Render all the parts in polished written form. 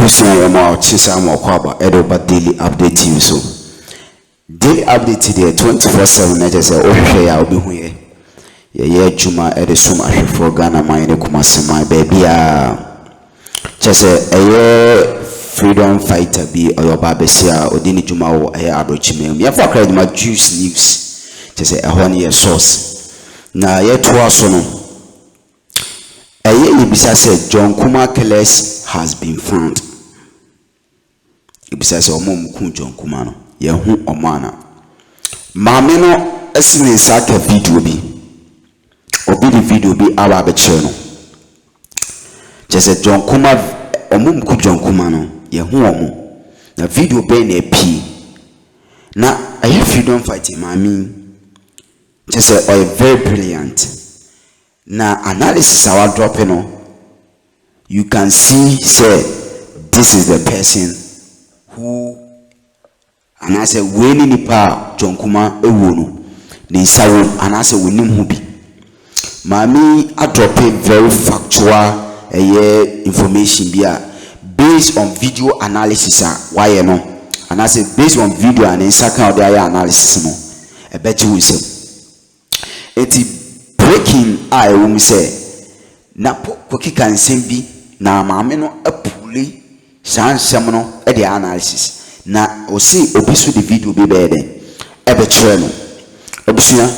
Question about Chisam or Kwaba, Edoba daily update you so. Daily update today 24/7 I just say oh I'll be here. Yeah, Juma Edisuma for Ghana my Kumasi my baby just a freedom fighter be or your babesia or Dini Juma or Abrochime. You have to credit my juice news just a 1 year source. Now yet was no. A year Ibisa said John Kuma Keles has been found. Ibisa said Omo John Kumano. Yehu Omana. Mameno esini sake video bi. Obi the video bi awa channel. Just John Kuma Omo John Kumano. Yehu Omo. Na video be NPP. Na aye freedom fighting mami. Just say very brilliant. Now analysis our dropping on, you can see say this is the person who and I say winning the power John Kuma ewono the sawo and I say winning who be mami I drop very factual information based on video analysis why no and I say based on video and in second analysis no I bet you will say it breaking I will say na poki can simbi na maame no apuli sansem no e the analysis na o see obisu the video be bede e be kire no obusua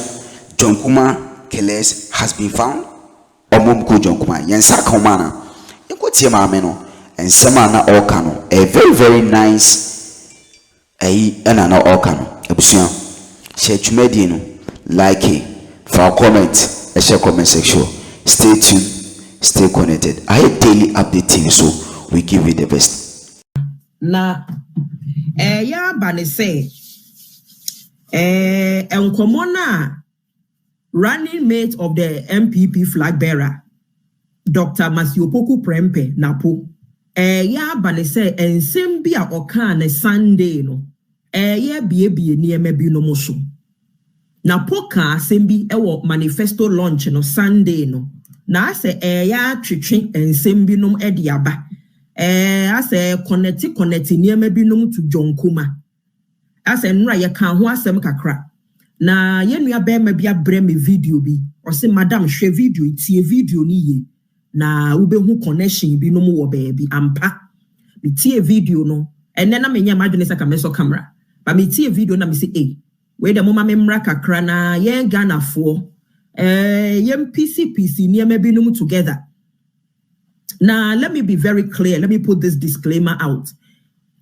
John Kuma Keles has been found omomko John Kuma yensa koma na enkotie maame no ensema na oka no a very nice na oka no obusua share tumedi no like for our comment share comment section. Stay tuned, stay connected. I have daily updating, so we give you the best. Na ya bane say Nkomona running mate of the NPP flag bearer Dr. Masiopoku Prempe Napo ya bane say ensembia oka ne Sunday no ya biebie niema bi no moso na poka asembi ewo manifesto launch no Sunday no na ase ya twetwe ensembi nom ede aba ase connect niema bi nom to John Kuma ase nra ye kan ho asem kakra na ye nua be ma bia bre me video bi o se madam hwe video tie video ni ye na ube hu connection bi nom wo baabi ampa me tie video no enne na menya madwene saka meso camera ba me tie video na me se we the mama memra kakra na ye Ghana for yem PC niema bi num together. Now let me be very clear, let me put this disclaimer out.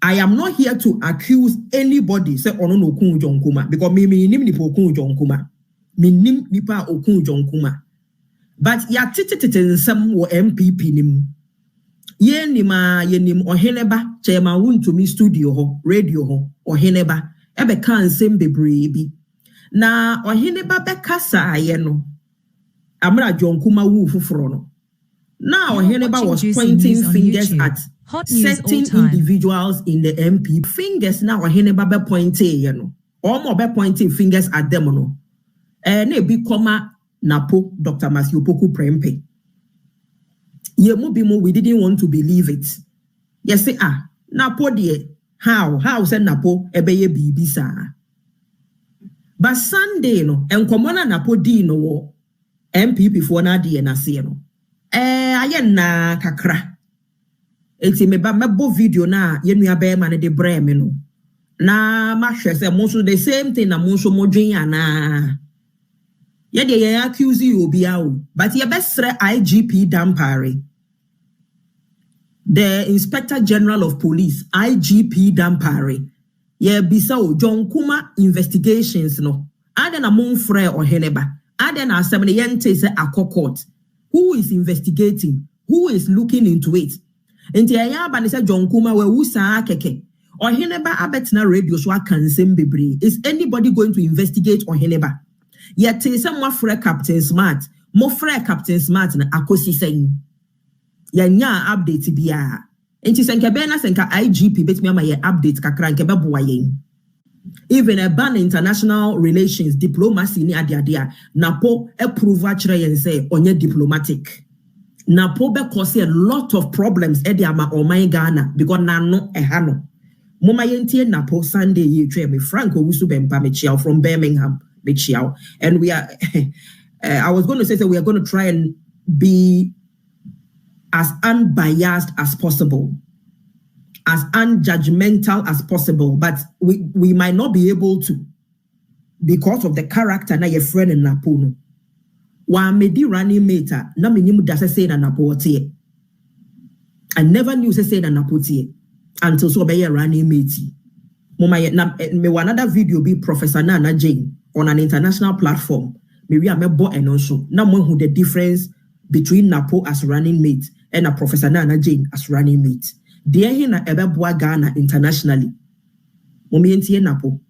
I am not here to accuse anybody say ono no kun John Kuma because me nim nipa okun John Kuma me nim nipa okun John Kuma but ya titititi nsem wo NPP nim ye nim oheneba chairman wuntumi studio ho radio ho oheneba ebe kan sem bebre bi na ohene ba bekasa aye no amra John Kuma wu fufuro no now ohene ba was pointing fingers at certain individuals in the MP fingers now ohene ba be pointing ye no omo be pointing fingers at them no na bi koma napo Dr. Masiopoku Prempe ye mo bi mo we didn't want to believe it yes say napo de how say napo ebeye bibi sa but Sunday no enkomona napo di no wo MPP for na de na se no aye na kakra enti me ba mebo video na ye nua be ma ne de bre me no na ma hwe say mo so the same thing na mo so modwen ana ye de ye accuse you obi awo but ye besre IGP Dampare the Inspector General of Police, IGP Dampare, ye bisa o John Kuma investigations no. Aden among frere or heneba. Aden asemne yente se akokot. Who is investigating? Who is looking into it? Enti ya ba ne se John Kuma we wusa keke. Or heneba abetina radio so akansem bebre. Is anybody going to investigate or heneba? Yete se mo frere Captain Smart. Mo frere Captain Smart na akosi saying. Yanya update biya enti senka be na senka IGP betimi ama ye update kakra nke be boa yen even a ban international relations diplomacy ni ade napo approve a kire yen say onye diplomatic Napo be cause a lot of problems ama oman Ghana because nano ehano. Moma yentie Napo Sunday ye try me Franco Wusu Bempa Mechiao from Birmingham Mechiao. And we are I was going to say that we are going to try and be as unbiased as possible, as unjudgmental as possible, but we might not be able to because of the character na your friend in Napo. Wa medi running mate na minimu dasa say na Napo tie. I never knew say na Napo tie until so be running mate. Mama me another video be Professor Nana Jane on an international platform. Maybe I me and also now who the difference between Napo as running mate and a Professor Nana Jane as running mate. Dear hina ebeboa Ghana internationally. Momi entie Napo.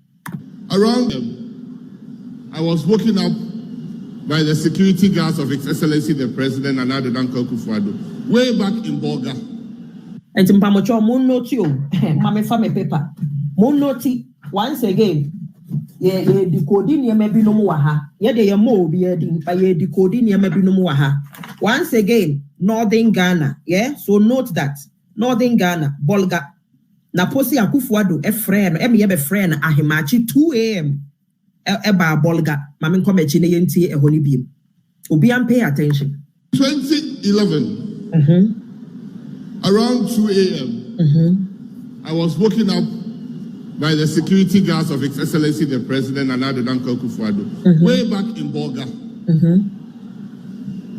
Around them, I was woken up by the security guards of His Excellency the President and Nady Tors way back in Bolga. And Timpamocho mon noti o, mame fa me paper. Mon noti once again. Ye decoding ye maybe no more ha. Ye de ye mo be ye decoding ye maybe no more ha. Once again, Northern Ghana. Yeah, so note that Northern Ghana, Bolga. Naposi Akufuado, a friend, a friend, Ahimachi 2 a.m. Eba Bolga, Mamin Comechine Yenti, a honey beam. Obian pay attention. 2011, around 2 a.m., I was woken up by the security guards of His Excellency the President and Nady Tors way back in Bolga.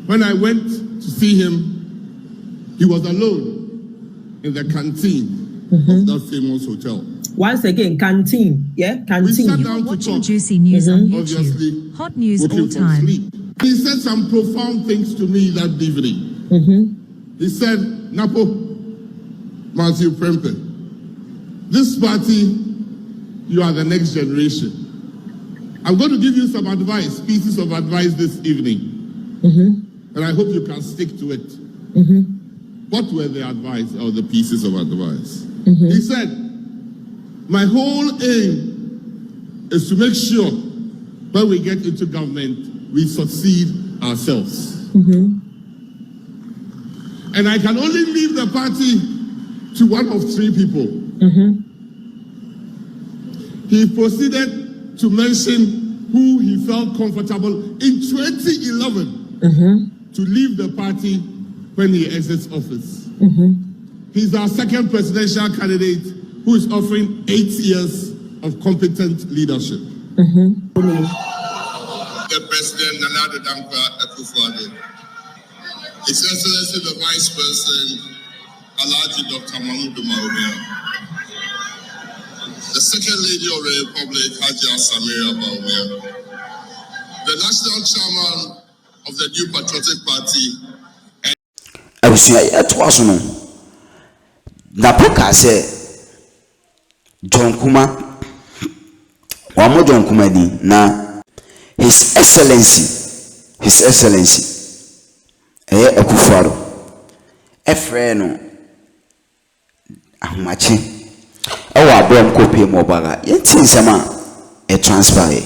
When I went to see him, he was alone in the canteen of that famous hotel. Once again, canteen, yeah, canteen. We sat You're down to watching talk, juicy news on YouTube. obviously, Hot news all waking from time. sleep. He said some profound things to me that evening. He said, Napo, Matthew Prempe, this party, you are the next generation. I'm going to give you some advice, pieces of advice this evening. And I hope you can stick to it. What were the advice or the pieces of advice? He said, my whole aim is to make sure when we get into government, we succeed ourselves. And I can only leave the party to one of 3 people. He proceeded to mention who he felt comfortable in 2011 to leave the party when he exits office. He's our second presidential candidate who is offering 8 years of competent leadership. The President, Nady Tors, His Excellency the Vice President, Alhaji Dr. Mahmoud Maumia, the Second Lady of the Republic, Hajia Samira Baumia, the National Chairman of the New Patriotic Party. Abusua etwa so no. Napo ka se John Kuma wa John Kuma ni na His Excellency Akufo-Addo efreno ahmachi ewa abom kopie mobaga yenti nsema e transfer.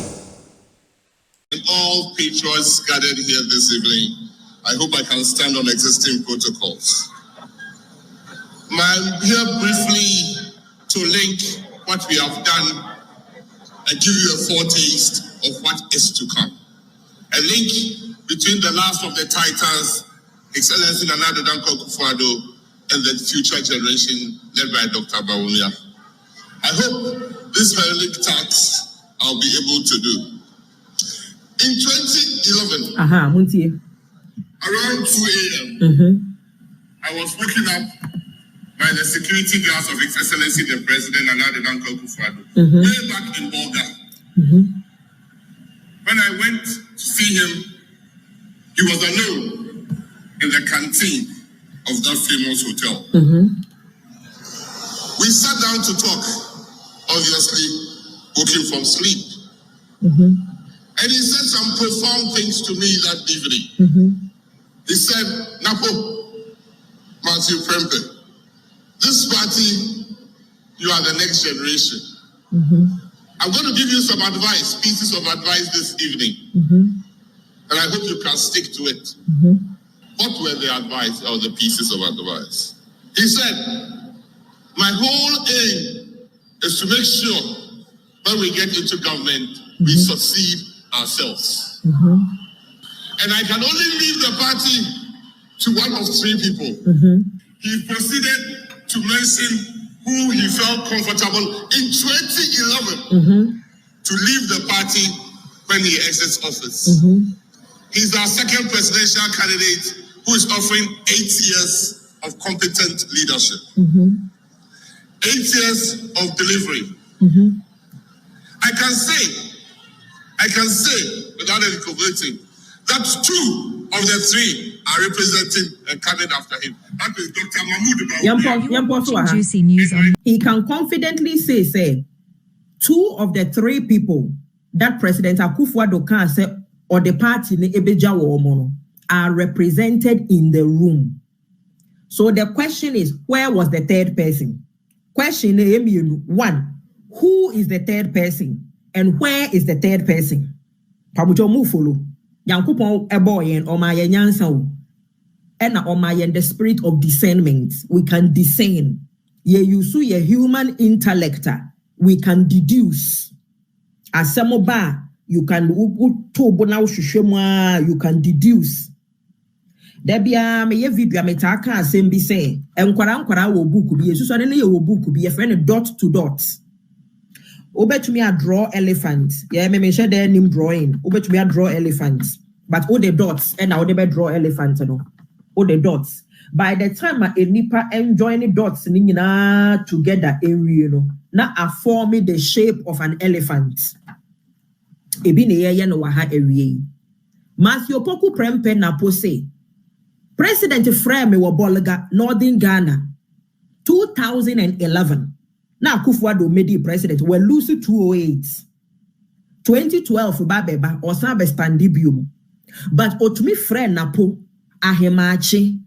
And all patrons gathered here this evening, I hope I can stand on existing protocols. I'm here briefly to link what we have done and give you a foretaste of what is to come. A link between the last of the titans, Excellency Nady Tors, and the future generation led by Dr. Bawumia. I hope this heraldic task I'll be able to do. In 2011, around 2 a.m., I was woken up by the security guards of His Excellency the President and Nady Tors way back in Bolga. When I went to see him, he was alone in the canteen of that famous hotel. We sat down to talk, obviously waking from sleep. And he said some profound things to me that evening. He said, Napo, Matthew Prempe, this party, you are the next generation. I'm going to give you some advice, pieces of advice this evening. And I hope you can stick to it. what were the advice or the pieces of advice? He said, my whole aim is to make sure when we get into government, we succeed ourselves. And I can only leave the party to one of three people. He proceeded to mention who he felt comfortable in 2011 to leave the party when he exits office. He's our second presidential candidate who is offering 8 years of competent leadership. 8 years of delivery. I can say, without any corroborating, that 2 of the 3 are representing a candidate after him. That is Dr. Mahmoud. Juicy news on. He can confidently say, 2 of the 3 people that President Akufo-Addo can say or the party ne ebeja wo are represented in the room. So the question is, where was the third person? Question 1, who is the third person and where is the third person? Pamucho mu follow. Yankupon eboyen or my nyansa and omayen the spirit of discernment. We can discern. Ye yusu ye human intellect. We can deduce. As samoba, you can you can deduce. Debia me ye video me taka asem bi say enkwara wo book bi yesu so ne ye wo book bi ye friend dot to dot. Obetumi a draw elephant. Yeah, me share there name drawing. Obetumi a draw elephant. But all the dots and now they be draw elephant no. All the dots. By the time a nipa enjoy the dots ni nyina together area no, na a forming the shape of an elephant. Ebi ne ye no wa ha area. Matthew Poku Prempe na pose. President Freme wa Bolga, Northern Ghana, 2011. Now Akufo-Addo made president. We lose 208. 2012 Babeba or Sabe Standibium. But Otumi Freme Napo Ahemachi.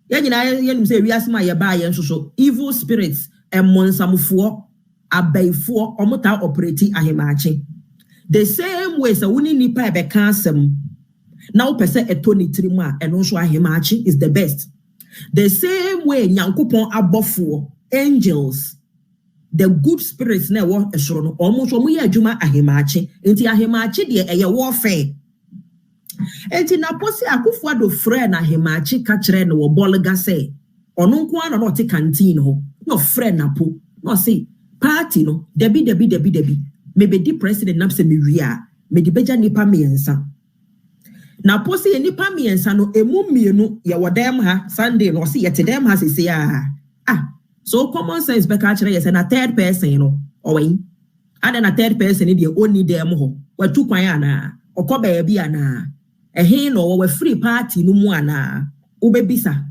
Yen say we asma yeba yen so evil spirits and monsamufuo abayfuo omota operate ahemachi. The same way so wuni nipa ebe kansem. Now person etoni trimwa and also ahemachi is the best. The same way nyankopon abofo angels, the good spirits na wo esoro no almost omo ye adwuma ahemachi. Enti ahemachi de eye warfare. Enti na posi Akufo-Addo friend ahemachi ka kire no wo bolga say ono nko ana no te canteen ho no friend na po no say party no debi maybe the president na se me wia me di beja nipa miensa. Na posi nipa miensa no emu mienu ye wodem ha Sunday no see yete dem ha se so common sense be ka kire yes na third person no owen and na third person e dey only dem ho watu kwan ana okoba bi ana ehin no we free party no mu ana ubebisa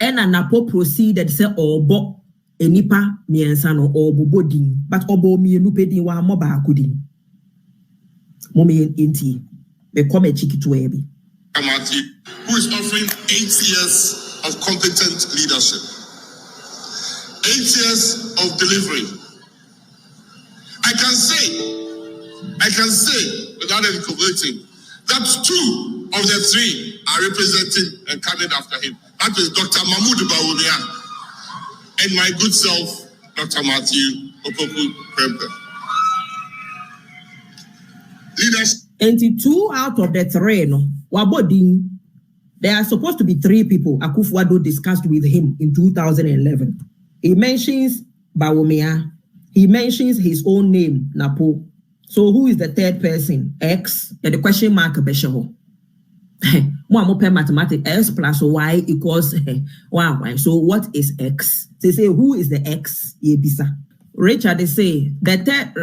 ena napo proceeded say obo enipa miensa no obo din but obo mienu pedin wa mo ba akudin momi enti be come chiki to ebi who is offering 8 years of competent leadership, 8 years of delivery. I can say without any corroborating that 2 of the 3 are representing a candidate after him. That is Dr. Mahmoud and my good self, Dr. Matthew Opoku Prempe. Leadership. 2 out of the 3 no wabodi. There are supposed to be 3 people Akufo-Addo discussed with him in 2011. He mentions Bawumia. He mentions his own name, Napo. So who is the third person? X. And the question mark besheho. Mo mathematics. X plus Y equals Y. So what is X? They say who is the X? Yebisa. Richard they say the third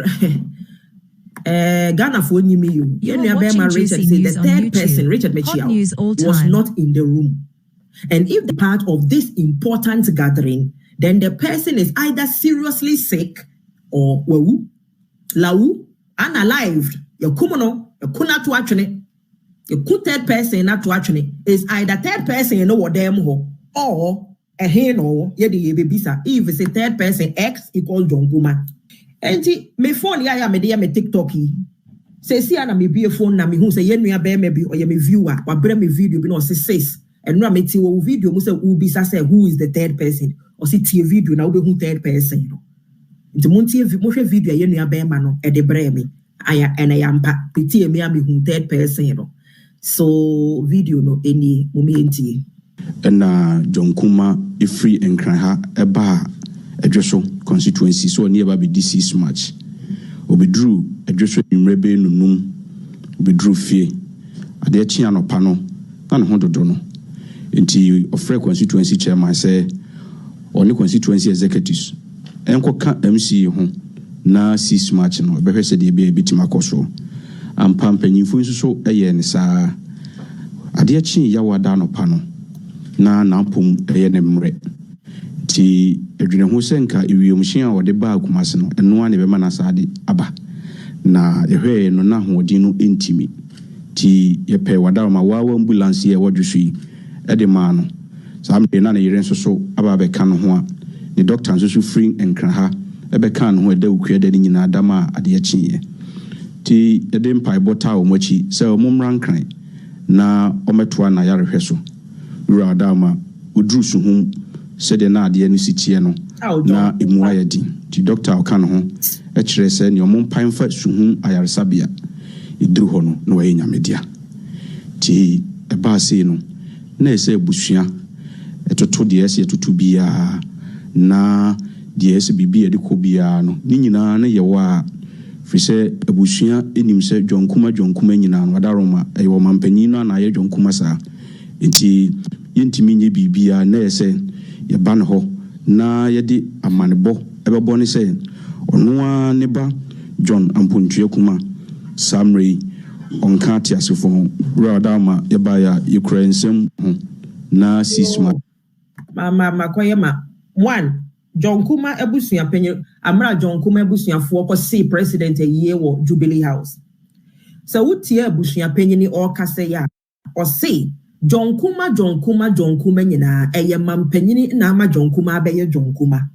Ghana for you. Richard say the third person, Richard Mechiao, was not in the room. And if the part of this important gathering, then the person is either seriously sick or lau unalived. Your kumono, your kuna to actually, your third person not to actually is either third person you know what them ho or a hen or yedi bisa. If it's a third person, X equals John Kuma. And me phone ya me dey me TikTok yi. Say see na me be phone na me hu say ye nua be me bi or ye me viewer wa bre me video bi no say says and no meti wo video mu say ubisa say who is the third person or see tie video na wo be who third person no nti montie mo hwe video ye nua be ma no e de bre me aya ena yampa peti me am who third person no so video no eni mo me ntie na John Kuma free enkran ha eba adweso constituency so ne eba be this match obedru adweso nwrebe nunum obedru fie ade achi anopa no na ne ho dodo no enti ofre constituency chairman say only constituency executives enko ka MC ho na 6 match no be hwese de be bitima koso ampa mpanyimfo nso so eye ne saa ade achi yawada anopa no na nampum eye ne mre ti edwene ho senka ewiomhia a wode ba akumase no eno ane be mana saade aba na ehwe no na hodin no entimi ti yepe wada ma wawa ambulance ye wadwusu ede ma no samde na yere nso so aba be ka no ho a the doctor nso so free enkra ha ebe ka no ho eda ukua de nyina adama ade achiye ti ede mpai bota o mochi se o momran kran na ometoa na yarehwe so ura adama udru suhum se de na ade ani sitie no na emu ayedi ti doctor o ka no ho e kire se ne omompan fa suhum ayaresabia idru ho no na waye nyamedia ti eba se no na ese busua etoto de ese etoto bia na de ese bibia de ko bia no ni nyina na ye wa fise abusua enim se dwonkuma nyina no adaroma e wo mampanyin no na ye dwonkuma sa enti yentimi nye bibia na ese ye ba no ho na ye de amanebo ebebo ne se ono ne ba John Ampontue Kuma Samre onka ti asefo radama yebaya yekura nsem na sisma mama koyema one John Kuma ebusua penye amra John Kuma ebusuafo ko see president ye wo Jubilee House so wutie ebusua penye ni o kase ya o see John Kuma nyina eye mampanyini na ama John Kuma abeye John Kuma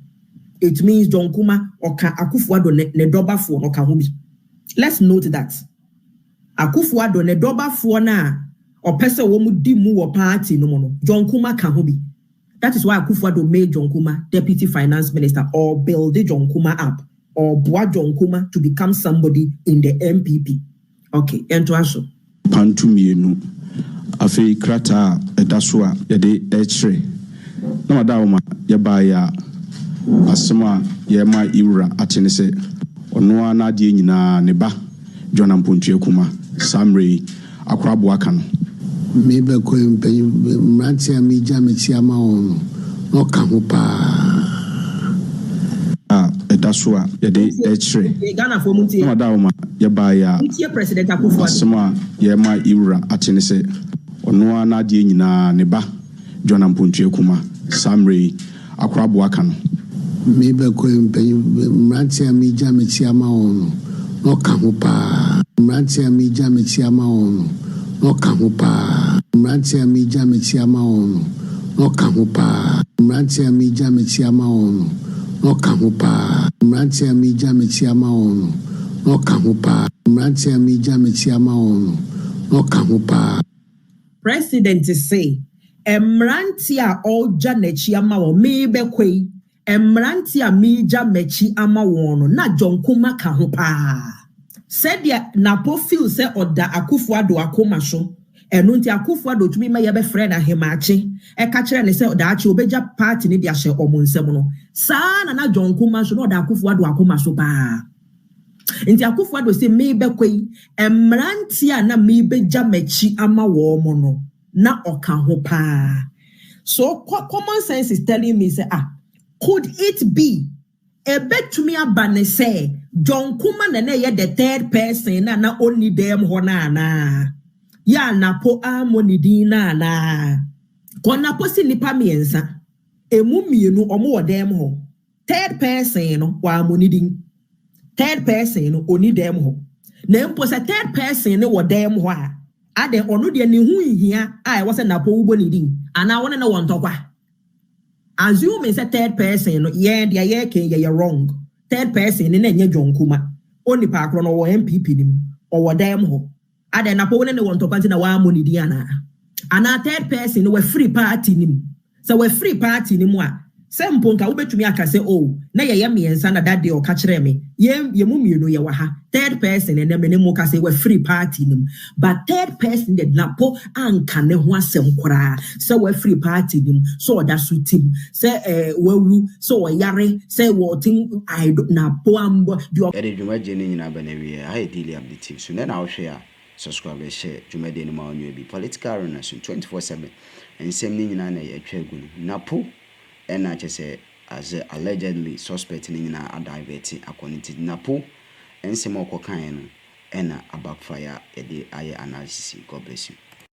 it means John Kuma oka Akufo-Addo ne dobafo no ka ho bi let's note that Akufo-Addo ne dobafo na opese wo mu di mu wo party no mo no John Kuma ka ho bi that is why Akufo-Addo made John Kuma deputy finance minister or build John Kuma up or boa John Kuma to become somebody in the NPP okay ento aso pantu mienu afi krata edaso a yede echre na madawoma yebaya asema yema iwura atene se ono ana de nyina ne ba John Ampontue Kuma Samre akrabo aka no me be ko mrantia mi jameti ama ono no ka ho pa edaso a yede echre Ghana for muntie na madawoma yebaya president Akufo-Addo asema yema iwura atene se ono ana de nyina ne ba John Ampontue Kuma Samre akrabo aka no me be ko mrantia mi jameti ama ono no ka ho pa mrantia mi jameti ama ono no ka ho pa mrantia mi jameti ama ono no ka ho pa mrantia mi jameti ama ono no ka ho pa mrantia mi jameti ama ono no ka ho pa mrantia mi jameti ama ono no ka ho pa president say emrantia oja nechi ama wo me be kwei emrantia mija mechi ama wono na John Kuma ka ho pa said ya na po feel say oda Akufo-Addo akoma so enu nti Akufo-Addo tumi ma ye be friend ahemache e ka kire ne say oda achi obeja party ne dia hye omonsem no sa na John Kuma so na oda Akufo-Addo akoma so pa nti Akufo-Addo say me be kwei emrantia na me beja mechi ama wo mo no na oka ho pa so common sense is telling me say could it be a bet to me abane say John Kuma na ye the third person na only them na ya na po amoni din na kona po si nipa miensa emu mienu omo wo dem ho third person no wa amoni din third person no oni dem ho na mpo se third person no wo dem ho a ade ono de ne hu hia a wo se na po ubo ni din ana wona na won tokwa assume say third person no yeah they are ken you wrong third person na nye John Kuma oni pa Akroma wo MPP nim o wo dem ho ade na po ne won tokwa nti na wa amoni din ana And a third person we free party nim. So we free party nim wa. Some ponka ubetumi aka say oh na ye me ensa na that day o ka kire me ye mu mienu ye wa ha third person and me mu ka say we free party nim but third person did na po anka ne ho asem kora so we free party nim so that suit him say wawu so yare say what thing I do na po ambo ede dwumaje ni nyina ba na wie ha e daily update so na hwe a subscribe share dwumade ni ma onyo bi political renaissance 24/7 ensem ni nyina na ye atwa gu na po and I just say as allegedly suspecting in a diverting according to Napo and some more cocaine and a backfire a day I analysis. God bless you.